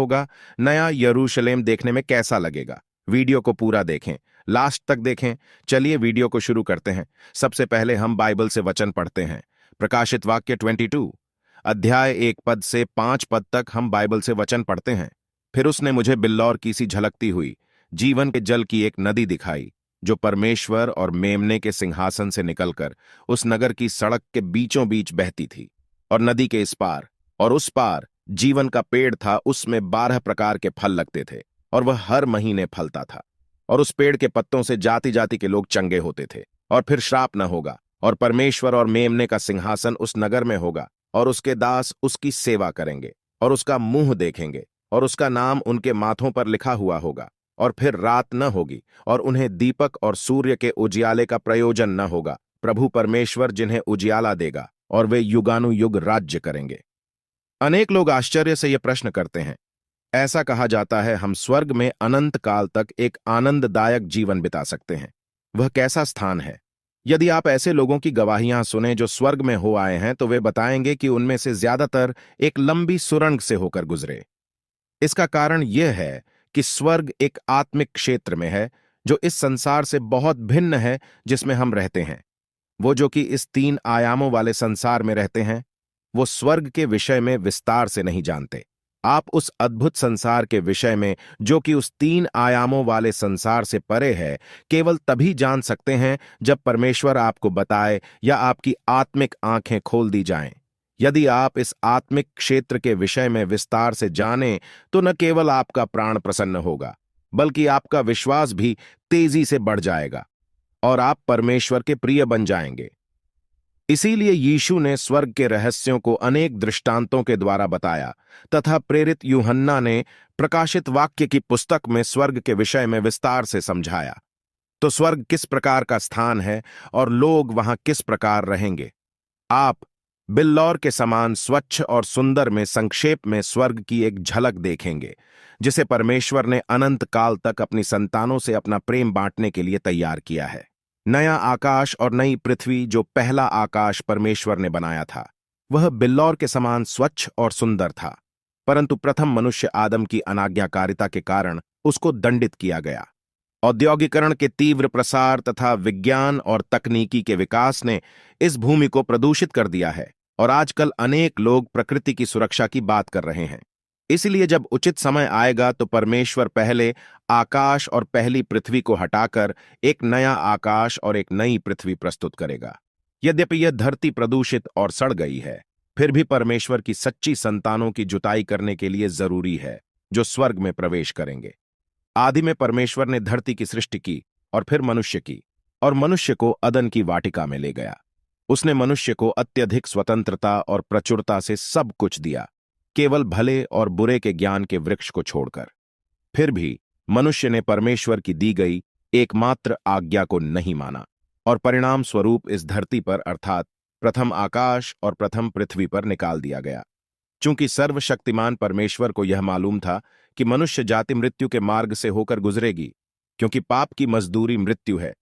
होगा, नया यरूशलेम देखने में कैसा लगेगा। वीडियो को पूरा देखें, लास्ट तक देखें। चलिए वीडियो को शुरू करते हैं। सबसे पहले हम बाइबल से वचन पढ़ते हैं। प्रकाशित वाक्य 22 अध्याय 1 पद से 5 पद तक हम बाइबल से वचन पढ़ते हैं। फिर उसने मुझे बिल्लौर की सी झलकती हुई जीवन के जल की एक नदी दिखाई, जो परमेश्वर और मेमने के सिंहासन से निकलकर उस नगर की सड़क के बीचों बीच बहती थी। और नदी के इस पार और उस पार जीवन का पेड़ था, उसमें 12 प्रकार के फल लगते थे और वह हर महीने फलता था। और उस पेड़ के पत्तों से जाति जाति के लोग चंगे होते थे। और फिर श्राप न होगा, और परमेश्वर और मेमने का सिंहासन उस नगर में होगा, और उसके दास उसकी सेवा करेंगे और उसका मुंह देखेंगे, और उसका नाम उनके माथों पर लिखा हुआ होगा। और फिर रात न होगी, और उन्हें दीपक और सूर्य के उजियाले का प्रयोजन न होगा। प्रभु परमेश्वर जिन्हें उजियाला देगा, और वे युगानुयुग राज्य करेंगे। अनेक लोग आश्चर्य से यह प्रश्न करते हैं, ऐसा कहा जाता है हम स्वर्ग में अनंत काल तक एक आनंददायक जीवन बिता सकते हैं। वह कैसा स्थान है? यदि आप ऐसे लोगों की गवाहियां सुने जो स्वर्ग में हो आए हैं, तो वे बताएंगे कि उनमें से ज्यादातर एक लंबी सुरंग से होकर गुजरे। इसका कारण यह है कि स्वर्ग एक आत्मिक क्षेत्र में है, जो इस संसार से बहुत भिन्न है जिसमें हम रहते हैं। वो जो कि इस 3 आयामों वाले संसार में रहते हैं, वो स्वर्ग के विषय में विस्तार से नहीं जानते। आप उस अद्भुत संसार के विषय में, जो कि उस 3 आयामों वाले संसार से परे है, केवल तभी जान सकते हैं जब परमेश्वर आपको बताए या आपकी आत्मिक आंखें खोल दी जाएं। यदि आप इस आत्मिक क्षेत्र के विषय में विस्तार से जानें, तो न केवल आपका प्राण प्रसन्न होगा, बल्कि आपका विश्वास भी तेजी से बढ़ जाएगा और आप परमेश्वर के प्रिय बन जाएंगे। इसीलिए यीशु ने स्वर्ग के रहस्यों को अनेक दृष्टांतों के द्वारा बताया, तथा प्रेरित यूहन्ना ने प्रकाशित वाक्य की पुस्तक में स्वर्ग के विषय में विस्तार से समझाया। तो स्वर्ग किस प्रकार का स्थान है और लोग वहां किस प्रकार रहेंगे? आप बिल्लौर के समान स्वच्छ और सुंदर में संक्षेप में स्वर्ग की एक झलक देखेंगे, जिसे परमेश्वर ने अनंत काल तक अपनी संतानों से अपना प्रेम बांटने के लिए तैयार किया है। नया आकाश और नई पृथ्वी, जो पहला आकाश परमेश्वर ने बनाया था, वह बिल्लौर के समान स्वच्छ और सुंदर था। परंतु प्रथम मनुष्य आदम की अनाज्ञाकारिता के कारण उसको दंडित किया गया। औद्योगिकरण के तीव्र प्रसार तथा विज्ञान और तकनीकी के विकास ने इस भूमि को प्रदूषित कर दिया है, और आजकल अनेक लोग प्रकृति की सुरक्षा की बात कर रहे हैं। इसलिए जब उचित समय आएगा, तो परमेश्वर पहले आकाश और पहली पृथ्वी को हटाकर एक नया आकाश और एक नई पृथ्वी प्रस्तुत करेगा। यद्यपि यह धरती प्रदूषित और सड़ गई है, फिर भी परमेश्वर की सच्ची संतानों की जुताई करने के लिए जरूरी है, जो स्वर्ग में प्रवेश करेंगे। आदि में परमेश्वर ने धरती की सृष्टि की और फिर मनुष्य की, और मनुष्य को अदन की वाटिका में ले गया। उसने मनुष्य को अत्यधिक स्वतंत्रता और प्रचुरता से सब कुछ दिया, केवल भले और बुरे के ज्ञान के वृक्ष को छोड़कर। फिर भी मनुष्य ने परमेश्वर की दी गई एकमात्र आज्ञा को नहीं माना, और परिणाम स्वरूप इस धरती पर अर्थात प्रथम आकाश और प्रथम पृथ्वी पर निकाल दिया गया। चूंकि सर्वशक्तिमान परमेश्वर को यह मालूम था कि मनुष्य जाति मृत्यु के मार्ग से होकर गुजरेगी, क्योंकि पाप की मजदूरी मृत्यु है,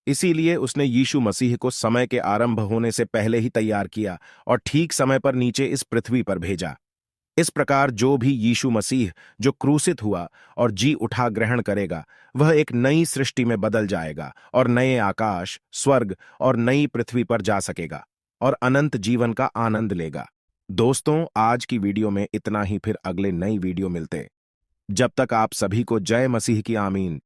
इसीलिए उसने यीशु मसीह को समय के आरंभ होने से पहले ही तैयार किया और ठीक समय पर नीचे इस पृथ्वी पर भेजा। इस प्रकार जो भी यीशु मसीह, जो क्रूसित हुआ और जी उठा ग्रहण करेगा, वह एक नई सृष्टि में बदल जाएगा और नए आकाश, स्वर्ग और नई पृथ्वी पर जा सकेगा और अनंत जीवन का आनंद लेगा। दोस्तों, आज की वीडियो में इतना ही। फिर अगले नई वीडियो मिलते। जब तक आप सभी को जय मसीह की आमीन।